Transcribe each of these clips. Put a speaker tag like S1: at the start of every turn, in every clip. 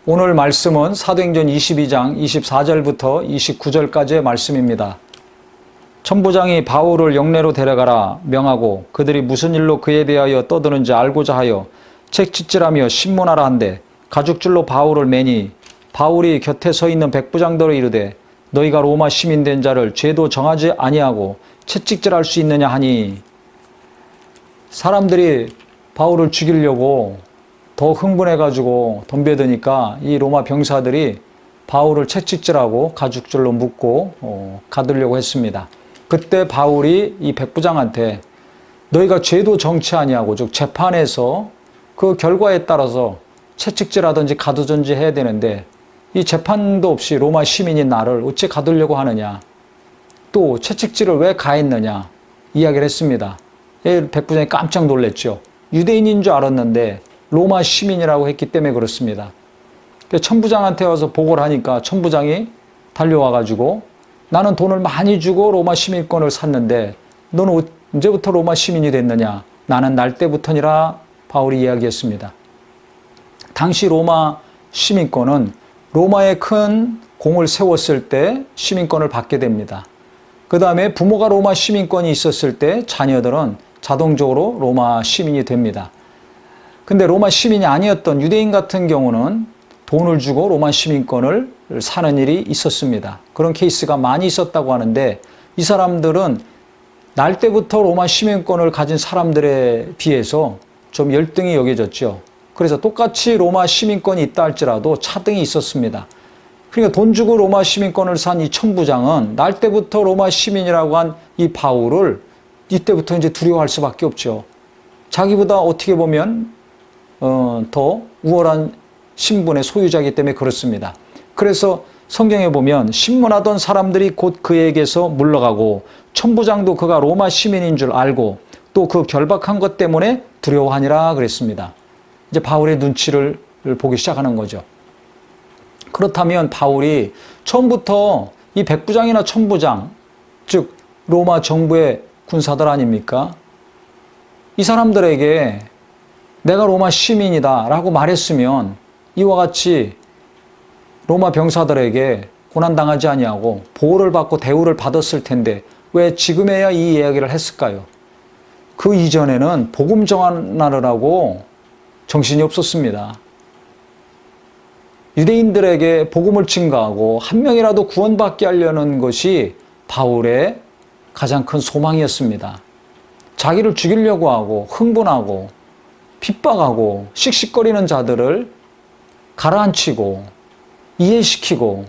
S1: 오늘 말씀은 사도행전 22장 24절부터 29절까지의 말씀입니다. 천부장이 바울을 영내로 데려가라 명하고 그들이 무슨 일로 그에 대하여 떠드는지 알고자 하여 책찍질하며 신문하라 한데 가죽줄로 바울을 매니 바울이 곁에 서 있는 백부장들을 이르되 너희가 로마 시민 된 자를 죄도 정하지 아니하고 채찍질할 수 있느냐 하니 사람들이 바울을 죽이려고 더 흥분해가지고 덤벼드니까 이 로마 병사들이 바울을 채찍질하고 가죽줄로 묶고 가두려고 했습니다. 그때 바울이 이 백부장한테 너희가 죄도 정치 아니하고 즉 재판에서 그 결과에 따라서 채찍질하든지 가두든지 해야 되는데 이 재판도 없이 로마 시민인 나를 어찌 가두려고 하느냐, 또 채찍질을 왜 가했느냐 이야기를 했습니다. 백부장이 깜짝 놀랐죠. 유대인인 줄 알았는데 로마 시민이라고 했기 때문에 그렇습니다. 천부장한테 와서 보고를 하니까 천부장이 달려와가지고 나는 돈을 많이 주고 로마 시민권을 샀는데 너는 언제부터 로마 시민이 됐느냐? 나는 날 때부터니라 바울이 이야기했습니다. 당시 로마 시민권은 로마에 큰 공을 세웠을 때 시민권을 받게 됩니다. 그 다음에 부모가 로마 시민권이 있었을 때 자녀들은 자동적으로 로마 시민이 됩니다. 근데 로마 시민이 아니었던 유대인 같은 경우는 돈을 주고 로마 시민권을 사는 일이 있었습니다. 그런 케이스가 많이 있었다고 하는데 이 사람들은 날 때부터 로마 시민권을 가진 사람들에 비해서 좀 열등히 여겨졌죠. 그래서 똑같이 로마 시민권이 있다 할지라도 차등이 있었습니다. 그러니까 돈 주고 로마 시민권을 산 이 천부장은 날 때부터 로마 시민이라고 한 이 바울을 이때부터 이제 두려워할 수밖에 없죠. 자기보다 어떻게 보면 더 우월한 신분의 소유자이기 때문에 그렇습니다. 그래서 성경에 보면 신문하던 사람들이 곧 그에게서 물러가고 천부장도 그가 로마 시민인 줄 알고 또 그 결박한 것 때문에 두려워하니라 그랬습니다. 이제 바울의 눈치를 보기 시작하는 거죠. 그렇다면 바울이 처음부터 이 백부장이나 천부장, 즉 로마 정부의 군사들 아닙니까? 이 사람들에게 내가 로마 시민이다 라고 말했으면 이와 같이 로마 병사들에게 고난당하지 아니하고 보호를 받고 대우를 받았을 텐데 왜 지금에야 이 이야기를 했을까요? 그 이전에는 복음 전하느라고 정신이 없었습니다. 유대인들에게 복음을 증거하고 한 명이라도 구원받게 하려는 것이 바울의 가장 큰 소망이었습니다. 자기를 죽이려고 하고 흥분하고 핍박하고 씩씩거리는 자들을 가라앉히고 이해시키고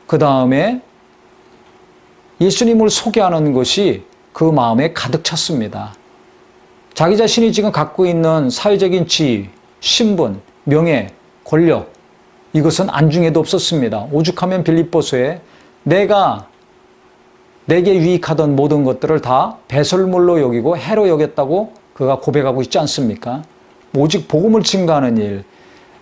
S1: 그 다음에 예수님을 소개하는 것이 그 마음에 가득 찼습니다. 자기 자신이 지금 갖고 있는 사회적인 지위, 신분, 명예, 권력 이것은 안중에도 없었습니다. 오죽하면 빌립보서에 내게 유익하던 모든 것들을 다 배설물로 여기고 해로 여겼다고 그가 고백하고 있지 않습니까? 오직 복음을 증거하는 일,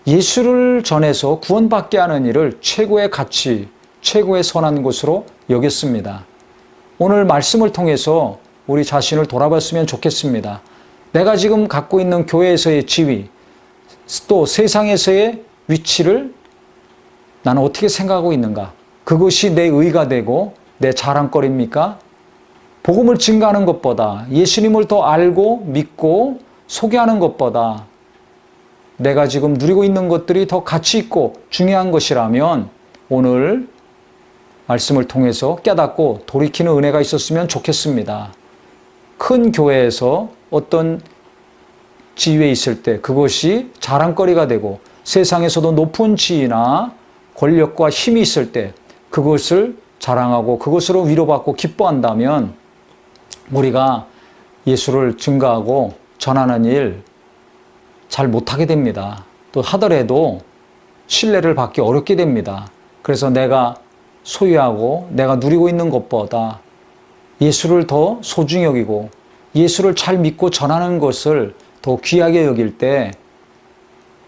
S1: 예수를 전해서 구원받게 하는 일을 최고의 가치, 최고의 선한 것으로 여겼습니다. 오늘 말씀을 통해서 우리 자신을 돌아봤으면 좋겠습니다. 내가 지금 갖고 있는 교회에서의 지위, 또 세상에서의 위치를 나는 어떻게 생각하고 있는가? 그것이 내 의가 되고 내 자랑거리입니까? 복음을 증거하는 것보다 예수님을 더 알고 믿고 소개하는 것보다 내가 지금 누리고 있는 것들이 더 가치 있고 중요한 것이라면 오늘 말씀을 통해서 깨닫고 돌이키는 은혜가 있었으면 좋겠습니다. 큰 교회에서 어떤 지위에 있을 때 그것이 자랑거리가 되고 세상에서도 높은 지위나 권력과 힘이 있을 때 그것을 자랑하고 그것으로 위로받고 기뻐한다면 우리가 예수를 증거하고 전하는 일 잘 못하게 됩니다. 또 하더라도 신뢰를 받기 어렵게 됩니다. 그래서 내가 소유하고 내가 누리고 있는 것보다 예수를 더 소중히 여기고 예수를 잘 믿고 전하는 것을 더 귀하게 여길 때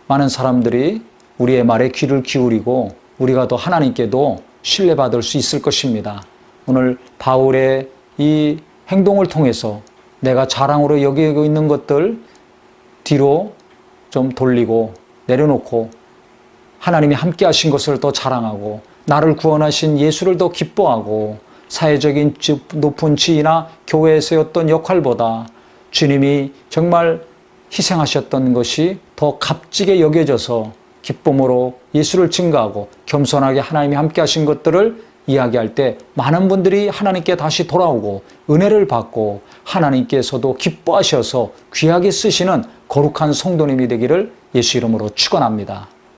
S1: 많은 사람들이 우리의 말에 귀를 기울이고 우리가 더 하나님께도 신뢰받을 수 있을 것입니다. 오늘 바울의 이 행동을 통해서 내가 자랑으로 여기고 있는 것들 뒤로 좀 돌리고 내려놓고 하나님이 함께 하신 것을 더 자랑하고 나를 구원하신 예수를 더 기뻐하고 사회적인 높은 지위나 교회에서의 어떤 역할보다 주님이 정말 희생하셨던 것이 더 값지게 여겨져서 기쁨으로 예수를 증거하고 겸손하게 하나님이 함께 하신 것들을 이야기할 때 많은 분들이 하나님께 다시 돌아오고 은혜를 받고 하나님께서도 기뻐하셔서 귀하게 쓰시는 거룩한 성도님이 되기를 예수 이름으로 축원합니다.